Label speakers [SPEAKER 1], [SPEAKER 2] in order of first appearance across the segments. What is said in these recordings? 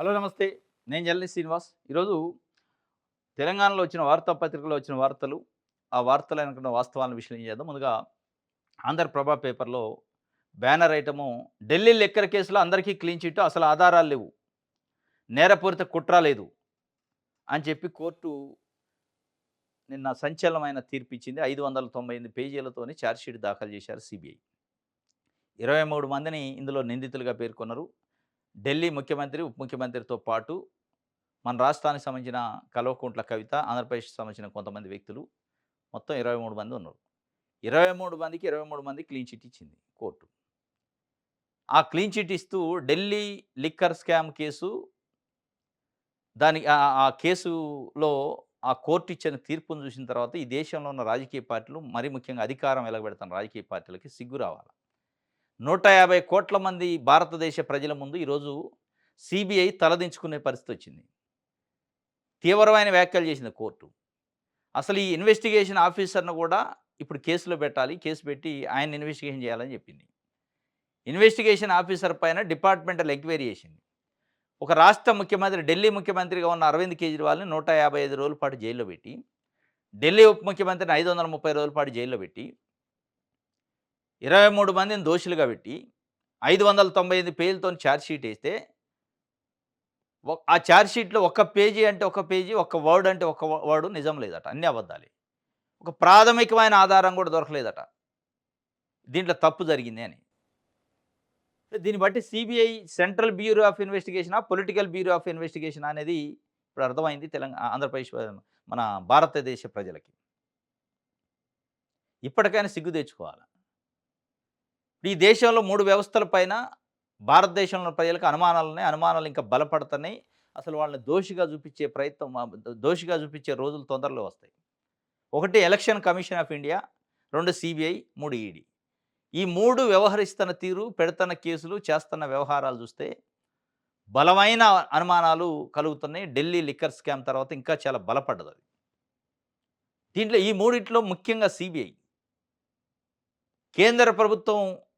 [SPEAKER 1] Hello నమస్తే. నేను journalist Srinivas. ఈరోజు తెలంగాణలో వచ్చిన వార్తాపత్రికలో వచ్చిన వార్తలు, ఆ వార్తలు వెనకున్న వాస్తవాలను విశ్లేషణ చేద్దాం. ముందుగా 'ఆంధ్రప్రభ' పేపర్‌లో బ్యానర్ ఐటము ఢిల్లీ లిక్కర్ కేసులో అందరికీ క్లీన్ చిట్, అసలు ఆధారాలు లేవు. నేరపూరిత కుట్ర లేదు అని చెప్పి కోర్టు నిన్న సంచలనమైన తీర్పిచ్చింది. 598 పేజీలతోని ఛార్జ్‌షీట్ దాఖలు చేశారు సీబీఐ. 23 మందిని ఇందులో నిందితులుగా పేర్కొన్నారు. ఢిల్లీ ముఖ్యమంత్రి, ఉప ముఖ్యమంత్రితో పాటు మన రాష్ట్రానికి సంబంధించిన కల్వకుంట్ల కవిత, ఆంధ్రప్రదేశ్‌కి సంబంధించిన కొంతమంది వ్యక్తులు, మొత్తం 23 మంది ఉన్నారు. 23 మందికి 23 మంది క్లీన్ చిట్ ఇచ్చింది కోర్టు. ఆ క్లీన్ చిట్ ఇస్తూ ఢిల్లీ లిక్కర్ స్కామ్ కేసు, దాని ఆ కేసులో ఆ కోర్టు ఇచ్చిన తీర్పును చూసిన తర్వాత ఈ దేశంలో ఉన్న రాజకీయ పార్టీలు, మరీ ముఖ్యంగా అధికారం ఎలగబెడుతున్న రాజకీయ పార్టీలకి సిగ్గు రావాలి. 150 కోట్ల మంది భారతదేశ ప్రజల ముందు ఈరోజు సీబీఐ తలదించుకునే పరిస్థితి వచ్చింది. తీవ్రమైన వ్యాఖ్యలు చేసింది కోర్టు. అసలు ఈ ఇన్వెస్టిగేషన్ ఆఫీసర్‌ను కూడా ఇప్పుడు కేసులో పెట్టాలి. కేసు పెట్టి ఆయన్ని ఇన్వెస్టిగేషన్ చేయాలని చెప్పింది. ఇన్వెస్టిగేషన్ ఆఫీసర్ పైన డిపార్ట్‌మెంటల్ ఎంక్వైరీ చేసింది. ఒక రాష్ట్ర ముఖ్యమంత్రి, ఢిల్లీ ముఖ్యమంత్రిగా ఉన్న అరవింద్ కేజ్రీవాల్‌ని 155 రోజుల పాటు జైల్‌లో పెట్టి, ఢిల్లీ ఉప ముఖ్యమంత్రిని 530 రోజుల పాటు జైల్‌లో పెట్టి, 23 మందిని దోషులుగా పెట్టి, 598 పేజీలతోని ఛార్జ్ షీట్ ఏస్తే, ఆ ఛార్జ్ షీట్‌లో ఒక్క పేజీ అంటే ఒక్క పేజీ, ఒక్క వర్డ్ అంటే ఒక్క వర్డ్ నిజం లేదట. అన్నీ అబద్ధాలే. ఒక ప్రాథమికమైన ఆధారం కూడా దొరకలేదట. దీంట్లో తప్పు జరిగింది అని. దీన్ని బట్టి సీబీఐ సెంట్రల్ బ్యూరో ఆఫ్ ఇన్వెస్టిగేషనా, పొలిటికల్ బ్యూరో ఆఫ్ ఇన్వెస్టిగేషనా అనేది ఇప్పుడు అర్థమైంది ఆంధ్రప్రదేశ్ మన భారతదేశ ప్రజలకి. ఇప్పటికైనా సిగ్గు తెచ్చుకోవాలి. ఈ దేశంలో 3 వ్యవస్థల పైన భారతదేశంలో ప్రజలకు అనుమానాలున్నాయి. అనుమానాలు ఇంకా బలపడుతున్నాయి. అసలు వాళ్ళని దోషిగా చూపించే ప్రయత్నం, దోషిగా చూపించే రోజులు తొందరలో వస్తాయి. 1 election commission of India, 2 CBI, 3 ED. ఈ 3 వ్యవహరిస్తున్న తీరు, పెడుతున్న కేసులు, చేస్తున్న వ్యవహారాలు చూస్తే బలమైన అనుమానాలు కలుగుతున్నాయి. ఢిల్లీ లిక్కర్ స్కామ్ తర్వాత ఇంకా చాలా బలపడ్డదది. దీంట్లో ఈ మూడిట్లో ముఖ్యంగా సీబీఐ, కేంద్ర ప్రభుత్వంలో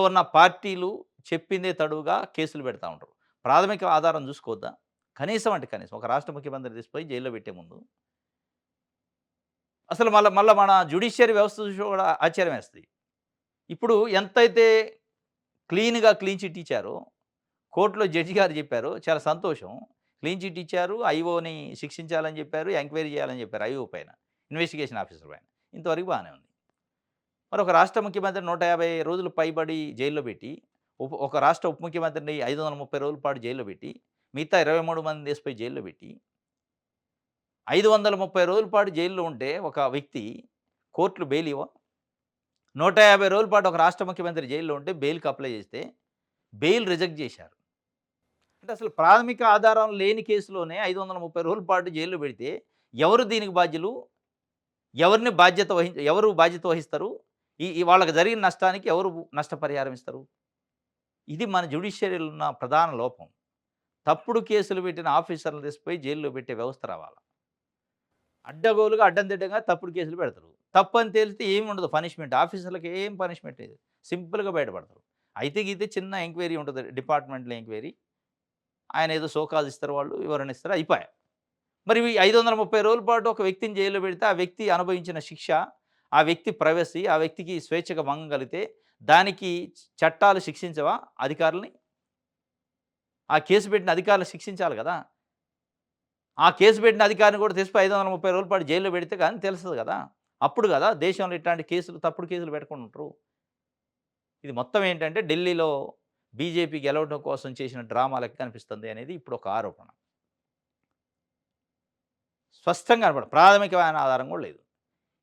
[SPEAKER 1] ఉన్న పార్టీలు చెప్పిందే తడువుగా కేసులు పెడతా ఉంటారు. ప్రాథమిక ఆధారం చూసుకోవద్దా? కనీసం అంటే కనీసం ఒక రాష్ట్ర ముఖ్యమంత్రి తీసుకుపోయి జైల్లో పెట్టే ముందు అసలు మళ్ళా మన జ్యుడిషియరీ వ్యవస్థ చూసి కూడా ఆశ్చర్యమేస్తది. ఇప్పుడు ఎంతైతే క్లీన్‌గా క్లీన్ చిట్ ఇచ్చారో, కోర్ట్‌లో జడ్జి గారు చెప్పారు. చాలా సంతోషం. క్లీన్ చిట్ ఇచ్చారు. ఐఓని శిక్షించాలని చెప్పారు. ఎంక్వైరీ చేయాలని చెప్పారు ఐఓ పైన, ఇన్వెస్టిగేషన్ ఆఫీసర్ పైన. ఇంతవరకు బానే ఉంది. మరి ఒక రాష్ట్ర ముఖ్యమంత్రిని 150 రోజులు పైబడి జైల్లో పెట్టి, ఒక రాష్ట్ర ఉప ముఖ్యమంత్రిని 530 రోజుల పాటు జైల్లో పెట్టి, మిగతా 23 మందిని తీసుకుపోయి జైల్లో పెట్టి, 530 రోజుల పాటు జైల్‌లో ఉంటే ఒక వ్యక్తి కోర్టులు బెయిల్ ఇవ్వవా? 150 రోజుల పాటు ఒక రాష్ట్ర ముఖ్యమంత్రి జైల్‌లో ఉంటే బెయిల్‌కి అప్లై చేస్తే, బెయిల్ రిజెక్ట్ చేశారు. అంటే అసలు ప్రాథమిక ఆధారం లేని కేసులోనే 530 రోజుల పాటు జైల్‌లో పెడితే, ఎవరు దీనికి బాధ్యులు? ఎవరు బాధ్యత వహిస్తారు? ఈ ఈ వాళ్ళకి జరిగిన నష్టానికి ఎవరు నష్టపరిహారం ఇస్తారు? ఇది మన జ్యుడిషియరీలో ఉన్న ప్రధాన లోపం. తప్పుడు కేసులు పెట్టిన ఆఫీసర్‌లను తీసుకుపోయి జైల్‌లో పెట్టే వ్యవస్థ రావాల. అడ్డగోలుగా, అడ్డందిడ్డంగా తప్పుడు కేసులు పెడతారు. తప్పని తేలితే ఏమి ఉండదు పనిష్మెంట్. ఆఫీసర్‌లకి ఏం పనిష్మెంట్ లేదు. సింపుల్‌గా బయటపడతారు. అయితే గీతే చిన్న ఎంక్వైరీ ఉంటది. Departmental enquiry. ఆయన ఏదో షోకాజ్ ఇస్తారు వాళ్ళు, వివరణ ఇస్తారు, అయిపాయే. మరి ఈ 530 రోజుల పాటు ఒక వ్యక్తిని జైల్‌లో పెడితే, ఆ వ్యక్తి అనుభవించిన శిక్ష, ఆ వ్యక్తి ప్రైవసీ, ఆ వ్యక్తికి స్వేచ్ఛగా భంగం కలిగితే, దానికి చట్టాలు శిక్షించవా అధికారులని? ఆ కేసు పెట్టిన అధికారులు శిక్షించాలి గదా! ఆ కేసు పెట్టిన అధికారిని కూడా తీసుకొని 530 రోజుల పాటు జైల్‌లో పెడితే గాని తెలుస్తది గదా! అప్పుడు గదా దేశంలో ఇట్లాంటి కేసులు, తప్పుడు కేసులు పెట్టకుండా ఉంటరు. ఇది మొత్తం ఏంటంటే ఢిల్లీలో బీజేపీ గెలవడం కోసం చేసిన డ్రామా లెక్క కనిపిస్తుంది అనేది ఇప్పుడు ఒక ఆరోపణ. స్పష్టంగా ప్రాథమికమైన ఆధారం కూడా లేదు.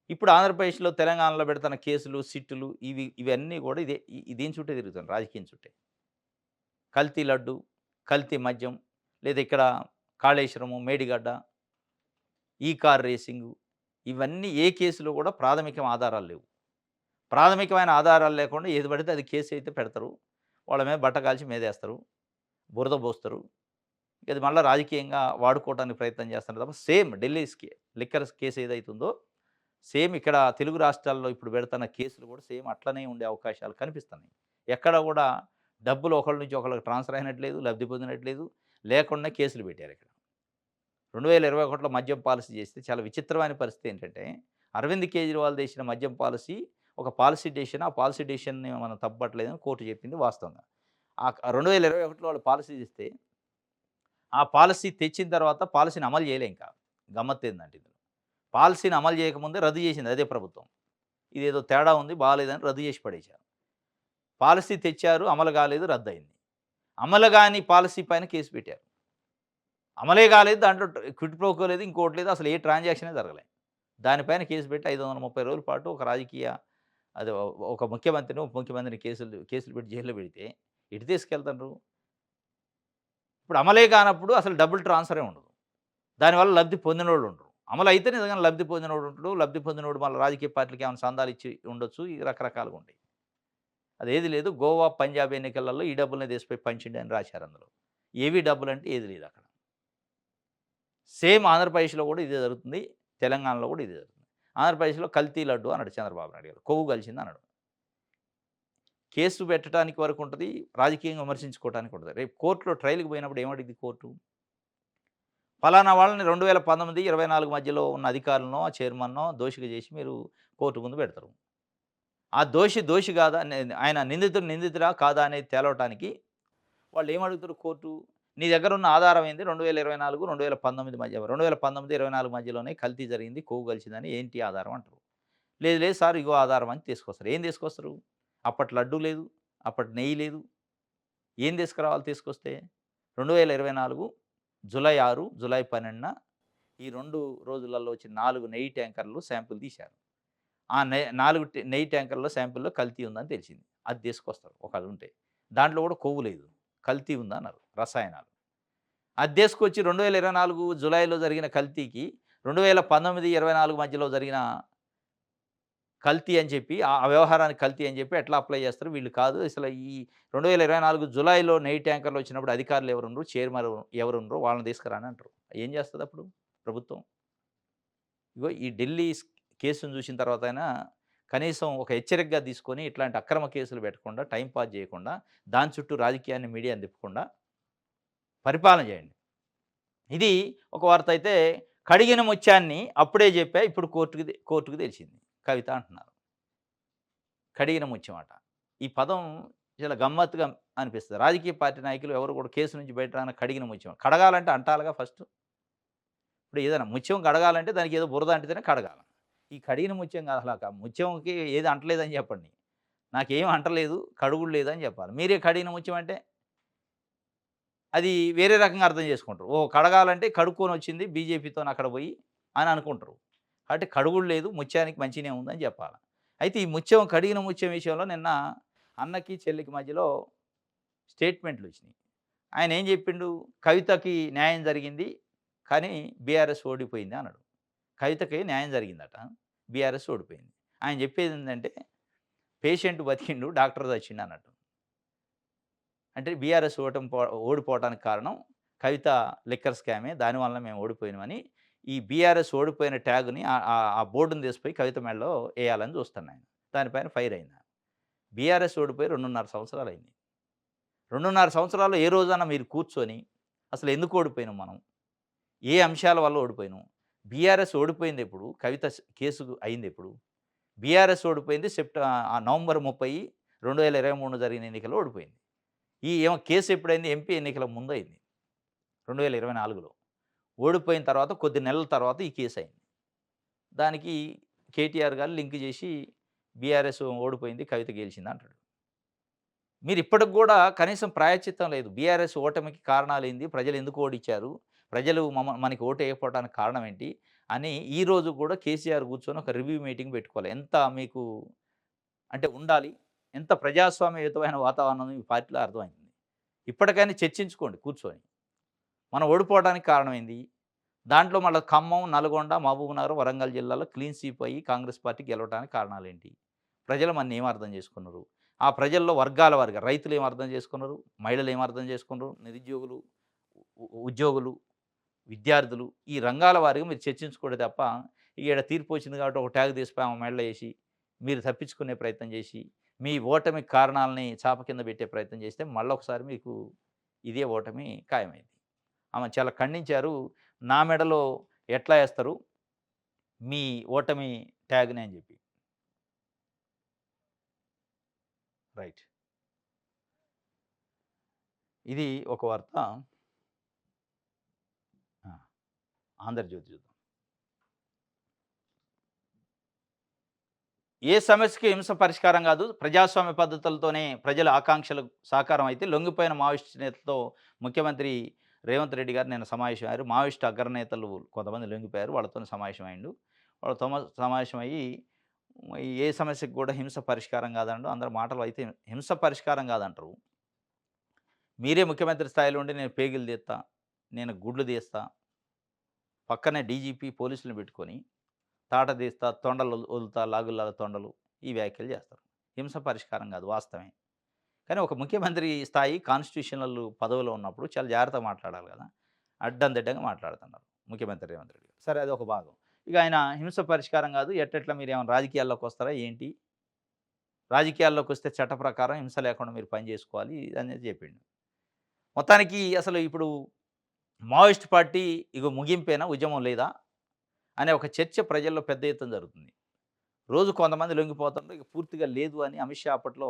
[SPEAKER 1] ఇప్పుడు ఆంధ్రప్రదేశ్‌లో, తెలంగాణలో పెడుతున్న కేసులు, సిట్టులు ఇవన్నీ కూడా దీని చుట్టే తిరుగుతుంది, రాజకీయం చుట్టే. కల్తీ లడ్డు, కల్తీ మద్యం, లేదా ఇక్కడ కాళేశ్వరము, మేడిగడ్డ, ఈ కార్ రేసింగు, ఇవన్నీ ఏ కేసులో కూడా ప్రాథమిక ఆధారాలు లేవు. ప్రాథమికమైన ఆధారాలు లేకుండా ఏది పడితే అది కేసు అయితే పెడతారు. వాళ్ళ మీద బట్ట కాల్చి మీదేస్తారు. బురద పోస్తారు. ఇది మళ్ళా రాజకీయంగా వాడుకోవడానికి ప్రయత్నం చేస్తున్నారు తప్ప, సేమ్ ఢిల్లీ లిక్కర్ కేసు ఏదైతుందో, సేమ్ ఇక్కడ తెలుగు రాష్ట్రాల్లో ఇప్పుడు పెడుతున్న కేసులు కూడా సేమ్ అట్లనే ఉండే అవకాశాలు కనిపిస్తున్నాయి. ఎక్కడ కూడా డబ్బులు ఒకళ్ళ నుంచి ఒకళ్ళకి ట్రాన్స్‌ఫర్ అయినట్లేదు, లబ్ధి పొందినట్లేదు. లేకుండా కేసులు పెట్టారు ఇక్కడ. 2021లో మద్యం పాలసీ చేస్తే చాలా విచిత్రమైన పరిస్థితి ఏంటంటే, అరవింద్ కేజ్రీవాల్ చేసిన మద్యం పాలసీ ఒక పాలసీ డెసిషన్. ఆ పాలసీ డెసిషన్‌ని మనం తప్పుపట్టలేదని కోర్ట్ చెప్పింది వాస్తవంగా. 2021లో వాళ్ళు పాలసీ తెస్తే, ఆ పాలసీ తెచ్చిన తర్వాత పాలసీని అమలు చేయలే ఇంకా. గమ్మత్తేందంటే ఇందులో. పాలసీని అమలు చేయకముందే రద్దు చేసింది అదే ప్రభుత్వం. ఇదేదో తేడా ఉంది, బాలేదని రద్దు చేసి పడేశారు. పాలసీ తెచ్చారు, అమలు కాలేదు, రద్దయింది. అమలు గాని పాలసీ పైన కేసు పెట్టారు. అమలే కాలేదు, దాంట్లో క్విడ్ ప్రోకో లేదు, ఇంకోటి లేదు, అసలు ఏ ట్రాన్సాక్షనే జరగలే. దానిపైన కేసు పెట్టి 530 రోజుల పాటు ఒక రాజకీయ అది ఒక ముఖ్యమంత్రిని, ఉప ముఖ్యమంత్రిని కేసులు పెట్టి జైల్‌లో పెడితే ఎటు తీసుకెళ్తాండ్రు? ఇప్పుడు అమలే కానప్పుడు అసలు డబుల్ ట్రాన్స్‌ఫరే ఉండదు. దానివల్ల లబ్ధి పొందినోళ్ళు ఉండరు. అమలు అయితే నిజంగానే లబ్ధి పొందినోడు ఉంటాడు. లబ్ధి పొందినోడు మళ్ళీ రాజకీయ పార్టీలకి ఏమైనా సందాలు ఇచ్చి ఉండొచ్చు. ఈ రకరకాలుగా ఉంటాయి. అదేది లేదు. గోవా, పంజాబ్ ఎన్నికలలో ఈ డబ్బులనే తీసిపోయి పంచిండు అని రాశారు అందులో. ఏవి డబ్బులంటే ఏది లేదు అక్కడ. సేమ్ ఆంధ్రప్రదేశ్‌లో కూడా ఇదే జరుగుతుంది. తెలంగాణలో కూడా ఇదే జరుగుతుంది. ఆంధ్రప్రదేశ్‌లో కల్తీ లడ్డు అన్నాడు చంద్రబాబు నాయుడు గారు. కొవ్వు కలిసింది అన్నాడు. కేసు పెట్టడానికి వరకు ఉంటది. రాజకీయంగా విమర్శించుకోవడానికి ఉంటది. రేపు కోర్ట్‌లో ట్రయల్‌కి పోయినప్పుడు ఏమడిగిద్ది కోర్టు? పలానా వాళ్ళని 2019, 24 మధ్యలో ఉన్న అధికారులనో, చైర్మన్నో దోషిగా చేసి మీరు కోర్టు ముందు పెడతారు. ఆ దోషి కాదా ఆయన నిందితుడా కాదా అనేది తేలవటానికి వాళ్ళు ఏమడుగుతారు కోర్టు? నీ దగ్గర ఉన్న ఆధారం ఏంది? 2024, 2019 మధ్య 2019, 24 మధ్యలోనే కల్తీ జరిగింది. కొవ్వు కలిసిందని ఏంటి ఆధారం అంటారు. లేదు సార్ ఇగో ఆధారం అని తీసుకొస్తారు. ఏం తీసుకొస్తారు? అప్పటి లడ్డూ లేదు. అప్పటి నెయ్యి లేదు. ఏం తీసుకురావాలి తీసుకొస్తే? 2024 జూలై 6, జూలై 12న ఈ 2 రోజులలో వచ్చిన 4 నెయ్యి ట్యాంకర్‌లు శాంపుల్ తీశారు. ఆ 4 నెయ్యి ట్యాంకర్‌లో శాంపుల్‌లో కల్తీ ఉందని తెలిసింది. అది తీసుకొస్తారు ఒకవేళ ఉంటే. దాంట్లో కూడా కొవ్వు లేదు. కల్తీ ఉందన్నారు రసాయనాలు. అది తీసుకొచ్చి 2024 జులైలో జరిగిన కల్తీకి 2019, 24 మధ్యలో జరిగిన కల్తీ అని చెప్పి ఆ వ్యవహారానికి కల్తీ అని చెప్పి ఎట్లా అప్లై చేస్తారు? వీళ్ళు కాదు. అసలు ఈ 2024 జులైలో నెయ్యి ట్యాంకర్‌లు వచ్చినప్పుడు అధికారులు ఎవరుండ్రు? చైర్మన్ ఎవరుండ్రో వాళ్ళని తీసుకురాని అంటారు. ఏం చేస్తదప్పుడు ప్రభుత్వం? ఇగో ఈ ఢిల్లీ కేసును చూసిన తర్వాతైనా కనీసం ఒక హెచ్చరికగా తీసుకొని ఇట్లాంటి అక్రమ కేసులు పెట్టకుండా, టైమ్ పాస్ చేయకుండా, దాని చుట్టూ రాజకీయాన్ని, మీడియాని తిప్పకుండా పరిపాలన చేయండి. ఇది ఒక వార్త అయితే, కడిగిన ముత్యాన్ని అప్పుడే చెప్పా ఇప్పుడు కోర్టుకి తెలిసింది. కవిత అంటున్నారు. కడిగిన ముత్యం అట. ఈ పదం చాలా గమ్మత్తుగా అనిపిస్తది. రాజకీయ పార్టీ నాయకులు ఎవరు కూడా కేసు నుంచి బయట రాగానే కడిగిన ముత్యం. కడగాలంటే అంటాలుగా ఫస్టు. ఇప్పుడు ఏదైనా ముత్యం కడగాలంటే దానికి ఏదో బురద అంటితేనే కడగాల. ఈ కడిగిన ముత్యం కాదు అసల ముత్యంకి ఏది అంటలేదని చెప్పండి. నాకేం అంటలేదు, కడుగుడు లేదని చెప్పాలి. మీరే కడిగిన ముత్యం అంటే అది వేరే రకంగా అర్థం చేసుకుంటారు. ఓహ్! కడగాలంటే కడుక్కొనొచ్చింది బీజేపీతోని అక్కడ పోయి అని అనుకుంటారు. కాబట్టి కడుగుడు లేదు, ముత్యానికి మంచిగనే ఉందని చెప్పాల. అయితే ఈ ముత్యం కడిగిన ముత్యం విషయంలో నిన్న అన్నకి, చెల్లికి మధ్యలో స్టేట్మెంట్‌లొచ్చినియి. ఆయనేం చెప్పిండు? కవితకి న్యాయం జరిగింది. కానీ బీఆర్ఎస్ ఓడిపోయింది అన్నాడు. కవితకి న్యాయం జరిగిందట. బీఆర్ఎస్ ఓడిపోయింది. ఆయన చెప్పేదేందంటే పేషెంట్ బతికిండు, డాక్టర్ చచ్చిండు అన్నట్టు. అంటే బీఆర్ఎస్ ఓడిపోవటానికి కారణం కవిత లిక్కర్ స్కామే. దానివల్ల మేము ఓడిపోయినామని ఈ బీఆర్ఎస్ ఓడిపోయిన ట్యాగ్‌ని ఆ బోర్డుని తీసుకుపోయి కవిత మెడలో ఎయాలని చూస్తున్నాయన. దానిపైన ఫైర్ అయింది. బీఆర్ఎస్ ఓడిపోయి 2.5 సంవత్సరాలయింది. 2.5 సంవత్సరాల్లో ఏ రోజన్నా మీరు కూర్చొని అసలు ఎందుకు ఓడిపోయినాం మనం? ఏ అంశాల వల్ల ఓడిపోయినాం? బీఆర్ఎస్ ఓడిపోయిందెప్పుడు? కవిత కేసు అయిందెప్పుడు? బీఆర్ఎస్ ఓడిపోయింది నవంబర్ 30, 2023 జరిగిన ఎన్నికల్లో ఓడిపోయింది. కేసు ఎప్పుడైంది? ఎంపీ ఎన్నికల ముందయింది. 2024లో. ఓడిపోయిన తర్వాత కొద్ది నెలల తర్వాత ఈ కేసయింది. దానికి కేటీఆర్ గారు లింక్ చేసి బీఆర్ఎస్ ఓడిపోయింది, కవిత గెలిచిందంటాడు. మీరిప్పటికి గూడా కనీసం ప్రాయశ్చిత్తం లేదు. బీఆర్ఎస్ ఓటమికి కారణాలేంది? ప్రజలెందుకు ఓడించారు? ప్రజలు మనకి ఓటేయకపోవడానికి కారణం ఏంటి? అని ఈరోజు కూడా కేసీఆర్ కూర్చొని ఒక రివ్యూ మీటింగ్ పెట్టుకోవాలి. ఎంత మీకు అంటే ఉండాలి? ఎంత ప్రజాస్వామ్యయుతమైన వాతావరణం ఈ పార్టీలో అర్థమైంది. ఇప్పటికైనా చర్చించుకోండి కూర్చొని. మనం ఓడిపోవడానికి కారణం ఏంది? దాంట్లో మళ్ళా ఖమ్మం, నల్గొండ, మహబూబ్‌నగర్, వరంగల్ జిల్లాలో క్లీన్ స్వీప్ అయ్యి కాంగ్రెస్ పార్టీ గెలవడానికి కారణాలేంటి? ప్రజలు మననేం అర్థం చేసుకున్నారు? ఆ ప్రజల్లో వర్గాల వారీగా రైతులు ఏం అర్థం చేసుకున్నారు? మహిళలు ఏం అర్థం చేసుకున్నారు? నిరుద్యోగులు, ఉద్యోగులు, విద్యార్థులు ఈ రంగాల వారీగా మీరు చర్చించుకోండి తప్ప, ఈడ తీర్పు వచ్చింది కాబట్టి ఒక ట్యాగ్ తీసిపోయి ఆమె మెడలో ఏసి, మీరు తప్పించుకునే ప్రయత్నం చేసి, మీ ఓటమికి కారణాలని చాప కింద పెట్టే ప్రయత్నం చేస్తే మళ్ళొకసారి మీకు ఇదే ఓటమి ఖాయమైంది. ఆమె చాలా ఖండించారు. నా మెడలో ఎట్లా ఏస్తారు మీ ఓటమి ట్యాగ్‌ని అని చెప్పి. రైట్. ఇది ఒక వార్త. ఆ! ఆంధ్రజ్యోతి చూద్దాం. ఏ సమస్యకి హింస పరిష్కారం కాదు. ప్రజాస్వామ్య పద్ధతులతోనే ప్రజల ఆకాంక్షలకు సాకారం అయితే లొంగిపోయిన మావోయిస్ట్ నేతలతో ముఖ్యమంత్రి రేవంత్ రెడ్డి గారు నిన్న సమావేశమయ్యారు. మావోయిస్ట్ అగ్రనేతలు కొంతమంది లొంగిపోయారు. వాళ్ళతోని సమావేశమయ్యిండు. వాళ్ళతో సమావేశమయ్యి ఏ సమస్యకు కూడా హింస పరిష్కారం కాదండు. అందరి మాటలు అయితే హింస పరిష్కారం కాదంటారు. మీరే ముఖ్యమంత్రి స్థాయిలో ఉండి నేను పేగులు తీత్తా, నేను గుడ్లు తీస్తా, పక్కనే డీజీపీ పోలీసులను పెట్టుకొని తాట తీస్తా, తొండలు వదులుతా, లాగుల్లాగా తొండలు ఈ వ్యాఖ్యలు చేస్తారు. హింస పరిష్కారం కాదు వాస్తవమే. కానీ ఒక ముఖ్యమంత్రి స్థాయి కాన్స్టిట్యూషనల్ పదవిలో ఉన్నప్పుడు చాలా జాగ్రత్తగా మాట్లాడాలి కదా! అడ్డందిడ్డంగా మాట్లాడుతున్నారు ముఖ్యమంత్రి రేవంత్ రెడ్డి గారు. సరే అదొక భాగం. ఇక ఆయన హింస పరిష్కారం కాదు. ఎట్టెట్లా మీరేమైనా రాజకీయాల్లోకి వస్తారా ఏంటి? రాజకీయాల్లోకి వస్తే చట్ట ప్రకారం హింస లేకుండా మీరు పని చేసుకోవాలి అనేది చెప్పిండు. మొత్తానికి అసలు ఇప్పుడు మావోయిస్ట్ పార్టీ ఇగో ముగింపేనా? ఉద్యమం లేదా? అనే ఒక చర్చ ప్రజల్లో పెద్ద ఎత్తున జరుగుతుంది. రోజు కొంతమంది లొంగిపోతుండ్రు. ఇక పూర్తిగా లేదు అని అమిత్ షా అప్పట్లో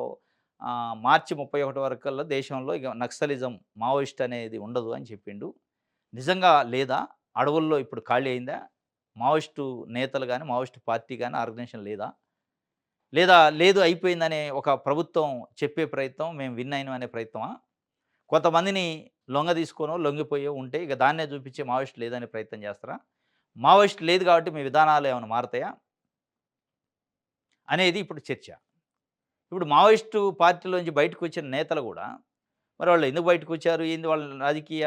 [SPEAKER 1] మార్చి 31 వరకల్లా దేశంలో ఇక నక్సలిజం, మావోయిస్ట్ అనేది ఉండదు అని చెప్పిండు. నిజంగా లేదా? అడవుల్లో ఇప్పుడు ఖాళీ అయిందా? మావోయిస్టు నేతలు గాని, మావోయిస్ట్ పార్టీ గాని, ఆర్గనైజేషన్ లేదా? లేదా లేదు అయిపోయిందనే ఒక ప్రభుత్వం చెప్పే ప్రయత్నం, మేము విన్ అయినాం అనే ప్రయత్నమా? కొంతమందిని లొంగదీసుకోనో, లొంగిపోయో ఉంటే ఇక దాన్నే చూపించి మావోయిస్ట్ లేదనే ప్రయత్నం చేస్తారా? మావోయిస్ట్ లేదు కాబట్టి మీ విధానాలు ఏమైనా మారతాయా? అనేది ఇప్పుడు చర్చ. ఇప్పుడు మావోయిస్టు పార్టీలోంచి బయటకొచ్చిన నేతలు గూడా, మరి వాళ్ళు ఎందుకు బయటకొచ్చారు? ఏంది వాళ్ళ రాజకీయ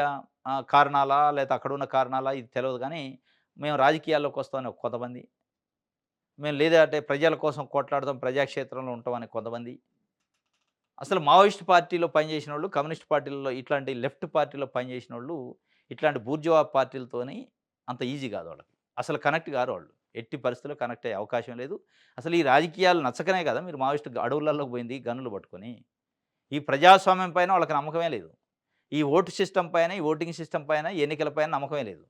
[SPEAKER 1] కారణాలా? లేతే అక్కడున్న కారణాలా? ఇది తెలవదు గానీ, మేము రాజకీయాల్లోకొస్తామని కొంతమంది, మేము లేదంటే ప్రజల కోసం కొట్లాడదాం, ప్రజాక్షేత్రంలో ఉంటామని కొంతమంది. అసలు మావోయిస్ట్ పార్టీలో పనిచేసినోళ్ళు, కమ్యూనిస్ట్ పార్టీలలో ఇట్లాంటి లెఫ్ట్ పార్టీలో పనిచేసినోళ్ళు, ఇట్లాంటి బూర్జువా పార్టీలతోని అంత ఈజీ గాదు వాళ్ళకి. అసలు కనెక్ట్ గారు వాళ్ళు. ఎట్టి పరిస్థితిలో కనెక్ట్ అయ్యే అవకాశం లేదు. అసలు ఈ రాజకీయాలు నచ్చకనే కదా మీరు మావోయిస్ట్ అడవులలోకి పోయింది గన్నులు పట్టుకొని. ఈ ప్రజాస్వామ్యం పైన వాళ్ళకి నమ్మకమే లేదు. ఈ ఓటు సిస్టమ్ పైన, ఈ ఓటింగ్ సిస్టమ్ పైన, ఎన్నికల పైన నమ్మకమే లేదు.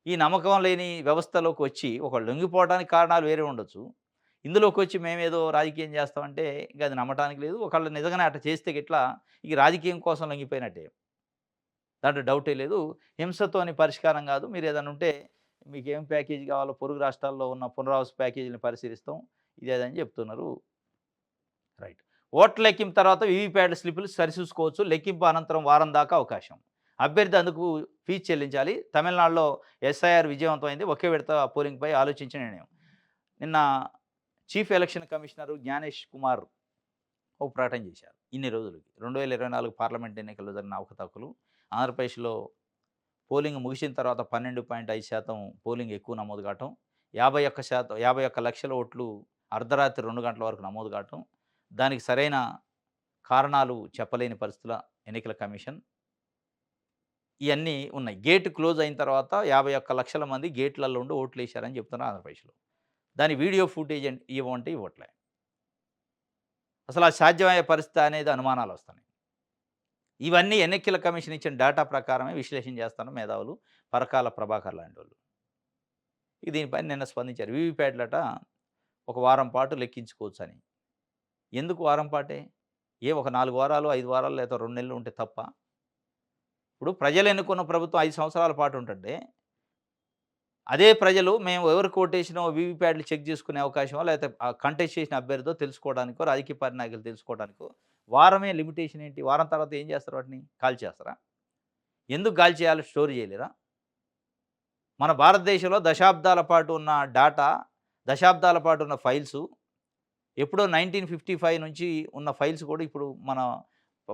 [SPEAKER 1] ఈ నమ్మకం లేని వ్యవస్థలోకి వచ్చి ఒకళ్ళు లొంగిపోవడానికి కారణాలు వేరే ఉండొచ్చు. ఇందులోకొచ్చి మేమేదో రాజకీయం చేస్తామంటే ఇంక అది నమ్మటానికి లేదు. ఒకళ్ళు నిజంగానే అట్లా చేస్తే గిట్ల ఈ రాజకీయం కోసం లొంగిపోయినట్టే. దాంట్లో డౌటే లేదు. హింసతోని పరిష్కారం కాదు. మీరేదైనా ఉంటే మీకేం ప్యాకేజీ కావాలో పొరుగు రాష్ట్రాల్లో ఉన్న పునరావాస ప్యాకేజీని పరిశీలిస్తాం. ఇది అదని చెప్తున్నారు. రైట్. ఓట్ల లెక్కింపు తర్వాత వీవీప్యాట్ స్లిప్పులు సరిచూసుకోవచ్చు. లెక్కింపు అనంతరం వారం దాకా అవకాశం. అభ్యర్థి అందుకు ఫీజు చెల్లించాలి. తమిళనాడులో ఎస్ఐఆర్ విజయవంతమైంది. ఒకే విడత పోలింగ్‌పై ఆలోచించిన నిర్ణయం. నిన్న chief election commissioner Gyanesh Kumar ఒక ప్రకటన చేశారు. ఇన్ని రోజులకి 2024 పార్లమెంట్ ఎన్నికల్లో జరిగిన అవకతవకలు, ఆంధ్రప్రదేశ్‌లో పోలింగ్ ముగిసిన తర్వాత 12.5% పోలింగ్ ఎక్కువ నమోదు కావటం, 51,00,000 ఓట్లు అర్ధరాత్రి 2 గంటల వరకు నమోదు కావటం, దానికి సరైన కారణాలు చెప్పలేని పరిస్థితుల ఎన్నికల కమిషన్. ఇయన్నీ ఉన్నాయి. గేట్ క్లోజ్ అయిన తర్వాత 51,00,000 మంది గేట్‌లలో ఉండి ఓట్లేశారని చెప్తున్నారు ఆంధ్రప్రదేశ్‌లో. దాని వీడియో ఫుటేజ్ ఇవ్వమంటే ఇవ్వట్లే. అసలు అది సాధ్యమయ్యే పరిస్థితా అనేది అనుమానాలొస్తున్నాయి. ఇవన్నీ ఎన్నికల కమిషన్ ఇచ్చిన డేటా ప్రకారమే విశ్లేషణ చేస్తున్న మేధావులు పరకాల ప్రభాకర్ లాంటోళ్ళు. దీనిపైన నిన్న స్పందించారు. వీవీప్యాట్‌లట ఒక వారం పాటు లెక్కించుకోవచ్చని. ఎందుకు వారం పాటే? ఒక 4 వారాలు, 5 వారాలు లేదా 2 నెలలు ఉంటే తప్పా? ఇప్పుడు ప్రజలు ఎన్నుకున్న ప్రభుత్వం 5 సంవత్సరాల పాటు ఉంటుంటే, అదే ప్రజలు మేము ఎవరికి ఓటేసినామో వీవీప్యాట్‌లు చెక్ చేసుకునే అవకాశమో, లేకపోతే కంటెస్ట్ చేసిన అభ్యర్థో తెలుసుకోవడానికో, రాజకీయ పార్టీ నాయకులు తెలుసుకోవడానికో వారమే లిమిటేషన్ ఏంటి? వారం తర్వాత ఏం చేస్తారు వాటిని? కాల్చేస్తారా? ఎందుకు కాల్చేయాలి? స్టోర్ చేయలేరా? మన భారతదేశంలో దశాబ్దాల పాటు ఉన్న డాటా, దశాబ్దాల పాటు ఉన్న ఫైల్సు, ఎప్పుడో 1955 నుంచి ఉన్న ఫైల్స్ కూడా ఇప్పుడు మన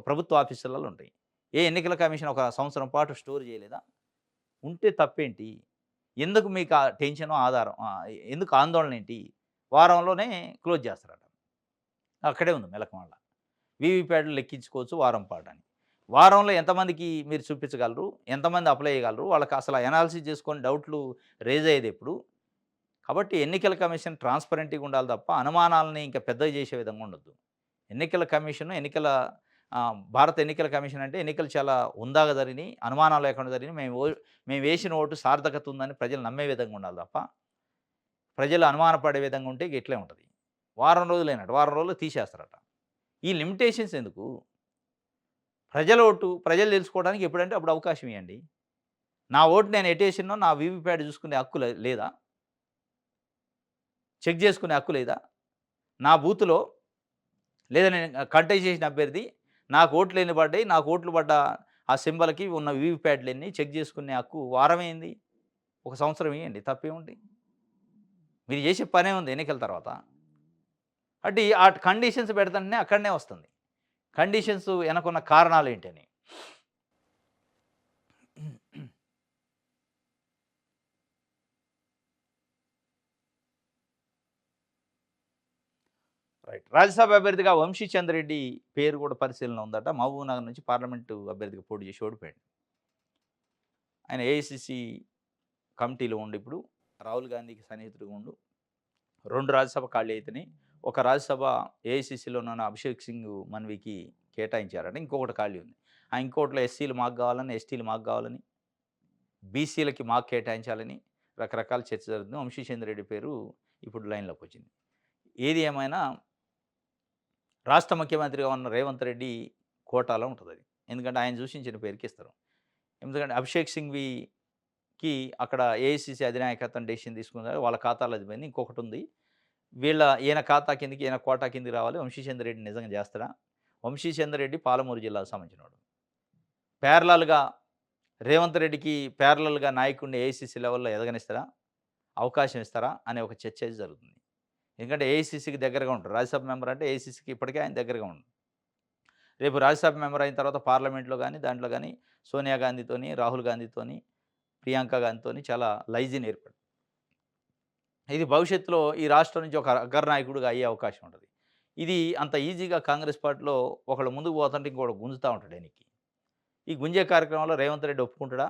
[SPEAKER 1] ప్రభుత్వ ఆఫీసులలో ఉంటాయి. ఎన్నికల కమిషన్ ఒక సంవత్సరం పాటు స్టోర్ చేయలేదా? ఉంటే తప్పేంటి? ఎందుకు మీకు ఆ టెన్షను, ఎందుకు ఆందోళన ఏంటి? వారంలోనే క్లోజ్ చేస్తారట. అక్కడే ఉంది మెలకువల. వీవీప్యాట్‌లు లెక్కించుకోవచ్చు వారం పాటని. వారంలో ఎంతమందికి మీరు చూపించగలరు? ఎంతమంది అప్లై చేయగలరు? వాళ్ళకి అసలు అనాలిసిస్ చేసుకొని డౌట్లు రైజ్ అయ్యేదెప్పుడు? కాబట్టి ఎన్నికల కమిషన్ ట్రాన్స్‌పరెంట్‌గా ఉండాలి తప్ప అనుమానాలని ఇంకా పెద్దగా చేసే విధంగా ఉండొద్దు. ఎన్నికల కమిషన్ ఎన్నికల భారత ఎన్నికల కమిషన్ అంటే ఎన్నికలు చాలా హుందాగా జరిగినాయి, అనుమానం లేకుండా జరిగినాయి. మేము వేసిన ఓటు సార్థకత ఉందని ప్రజలు నమ్మే విధంగా ఉండాలి తప్ప, ప్రజలు అనుమానపడే విధంగా ఉంటే ఇక ఇట్లే ఉంటది. వారం రోజులేనట. వారం రోజుల్లో తీసేస్తారట. ఈ లిమిటేషన్స్ ఎందుకు? ప్రజల ఓటు ప్రజలు తెలుసుకోవడానికి ఎప్పుడంటే అప్పుడు అవకాశం ఇయ్యండి. నా ఓటు నేను ఎటేసినో నా వీవీప్యాట్ చూసుకునే హక్కు లేదా? చెక్ చేసుకునే హక్కు లేదా? నా బూత్‌లో లేదా నేను కంటెస్ట్ చేసిన అభ్యర్థి నాకు ఓట్లు ఎన్ని పడ్డాయి, నాకు ఓట్లు పడ్డ ఆ సింబల్‌కి ఉన్న వీవీప్యాట్‌లెన్ని చెక్ చేసుకునే హక్కు వారమేంది? ఒక సంవత్సరం ఇయ్యండి తప్పేముంది? మీరు చేసే పనేముంది ఎన్నికల తర్వాత? అంటే ఆ కండిషన్స్ పెడతంటేనే అక్కడనే వస్తుంది. కండిషన్స్ వెనకున్న కారణాలేంటని. రైట్. రాజ్యసభ అభ్యర్థిగా వంశీచంద్ రెడ్డి పేరు కూడా పరిశీలన ఉందట. మహబూబ్‌నగర్ నుంచి పార్లమెంటు అభ్యర్థిగా పోటీ చేసి ఓడిపోయాడు. ఆయన ఏఐసీసీ కమిటీలో ఉండి ఇప్పుడు రాహుల్ గాంధీకి సన్నిహితుడిగా ఉండు 2 రాజ్యసభ ఖాళీ అయితున్నాయి. ఒక రాజ్యసభ ఏఐసీసీలో ఉన్న అభిషేక్ సింగ్ మన్వికి కేటాయించారట. ఇంకొకటి ఖాళీ ఉంది. ఆ ఇంకోటిలో ఎస్సీలు మాకు కావాలని, ఎస్టీలు మాకు కావాలని, బీసీలకి మాకు కేటాయించాలని రకరకాల చర్చ జరుగుతుంది. వంశీచంద్ రెడ్డి పేరు ఇప్పుడు లైన్‌లోకి వచ్చింది. ఏది ఏమైనా రాష్ట్ర ముఖ్యమంత్రిగా ఉన్న రేవంత్ రెడ్డి కోటాలో ఉంటదది. ఎందుకంటే ఆయన సూచించిన పేరుకి ఇస్తారు. ఎందుకంటే అభిషేక్ సింఘ్‌వికి అక్కడ ఏఐసీసీ అధినాయకత్వం డెసిషన్ తీసుకున్నారు. వాళ్ళ ఖాతాలో అది పోయింది. ఇంకొకటుంది. ఈయన ఖాతా కిందకి, ఈయన కోటా కిందకి రావాలి. వంశీచంద్ రెడ్డి నిజంగా చేస్తాడా? వంశీచంద్ రెడ్డి పాలమూరు జిల్లాకు సంబంధించినోడు. ప్యారలల్‌గా రేవంత్ రెడ్డికి ప్యారలల్‌గా నాయకుడిని ఏఐసీసీ లెవెల్‌లో ఎదగనిస్తారా? అవకాశం ఇస్తారా? అనే ఒక చర్చ అయితే జరుగుతుంది. ఎందుకంటే ఏఐసీసీకి దగ్గరగా ఉంటారు. రాజ్యసభ మెంబర్ అంటే ఏఐసీసీకి ఇప్పటికే ఆయన దగ్గరగా ఉండు. రేపు రాజ్యసభ మెంబర్ అయిన తర్వాత పార్లమెంట్‌లో గాని, దాంట్లో గాని సోనియా గాంధీతోని, రాహుల్ గాంధీతోని, ప్రియాంక గాంధీతోని చాలా లైజీని ఏర్పడింది. ఇది భవిష్యత్తులో ఈ రాష్ట్రం నుంచి ఒక అగ్రనాయకుడిగా అయ్యే అవకాశం ఉంటది. ఇది అంత ఈజీగా కాంగ్రెస్ పార్టీలో ఒకళ్ళు ముందుకు పోతుంటే ఇంకోడు గుంజుతా ఉంటాడు ఎనక్కి. ఈ గుంజే కార్యక్రమంలో రేవంత్ రెడ్డి ఒప్పుకుంటాడా?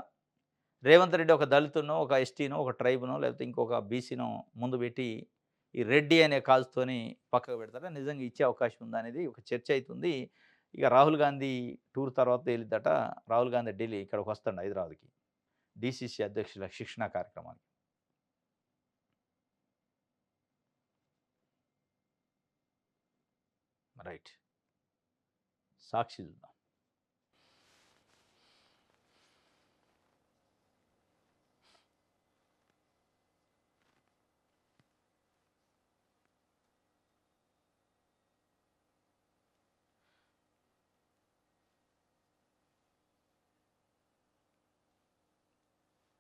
[SPEAKER 1] రేవంత్ రెడ్డి ఒక దళితుడినో, ఒక ఎస్టీనో, ఒక ట్రైబ్‌నో లేకపోతే ఇంకొక బీసీనో ముందు పెట్టి ఈ రెడ్డి అనే కాజ్‌తోని పక్కకు పెడతారా? నిజంగా ఇచ్చే అవకాశం ఉందా అనేది ఒక చర్చ అయితుంది. ఇక రాహుల్ గాంధీ టూర్ తర్వాత తేలిద్దట. రాహుల్ గాంధీ ఢిల్లీ ఇక్కడికి వస్తాడు హైదరాబాద్‌కి. డీసీసీ అధ్యక్షుల శిక్షణా కార్యక్రమానికి. రైట్. సాక్షి చూద్దాం.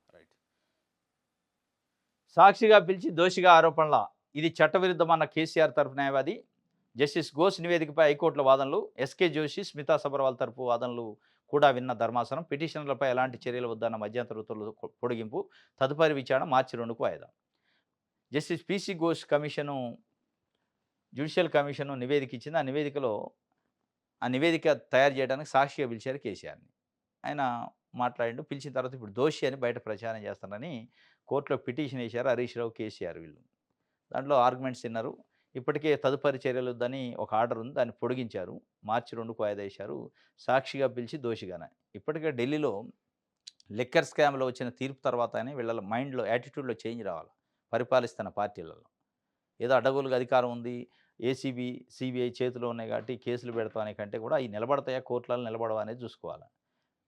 [SPEAKER 1] రైట్. సాక్షిగా పిలిచి దోషిగా ఆరోపణల. ఇది చట్టవిరుద్ధమన్న కేసీఆర్ తరపు న్యాయవాది. జస్టిస్ ఘోష్ నివేదికపై హైకోర్టులో వాదనలు. ఎస్కే జోషి, స్మితా సబర్వాల్ తరపు వాదనలు కూడా విన్న ధర్మాసనం. పిటిషనర్లపై ఎలాంటి చర్యలు వద్దన్న మధ్యంతర ఉత్తర్వులు పొడిగింపు. తదుపరి విచారణ మార్చి 2కు వాయిదా. Justice PC Ghosh judicial commission నివేదిక ఇచ్చింది. ఆ నివేదిక తయారు చేయడానికి సాక్షిగా పిలిచారు కేసీఆర్‌ని. ఆయన మాట్లాడిండు. పిలిచిన తర్వాత ఇప్పుడు దోషి అని బయట ప్రచారం చేస్తానని కోర్టులో పిటిషన్ ఏశారు హరీష్ రావు, కేసీఆర్ వీళ్ళు. దాంట్లో ఆర్గ్యుమెంట్స్ ఇన్నారు. ఇప్పటికే తదుపరి చర్యలు వద్దని ఒక ఆర్డర్ ఉంది. దాన్ని పొడిగించారు. మార్చి 2కు వాయిదా వేశారు. సాక్షిగా పిలిచి దోషిగానే. ఇప్పటికే ఢిల్లీలో లిక్కర్ స్కామ్‌లో వచ్చిన తీర్పు తర్వాతనే వీళ్ళ మైండ్‌లో, యాటిట్యూడ్‌లో చేంజ్ రావాలి. పరిపాలిస్తున్న పార్టీలలో. ఏదో అడ్డగోలుగా అధికారం ఉంది. ఏసీబీ, సీబీఐ చేతిలో ఉన్నాయి కాబట్టి కేసులు పెడతాం అనే కంటే కూడా అయి నిలబడతాయా, కోర్టులలో నిలబడవా అనేది చూసుకోవాలి.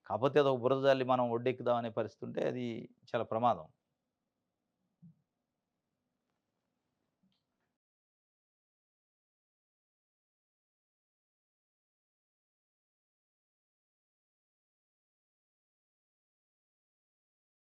[SPEAKER 1] కాకపోతే అదొక బురద జల్లి మనం ఒడ్డెక్కుదాం అనే పరిస్థితి ఉంటే అది చాలా ప్రమాదం.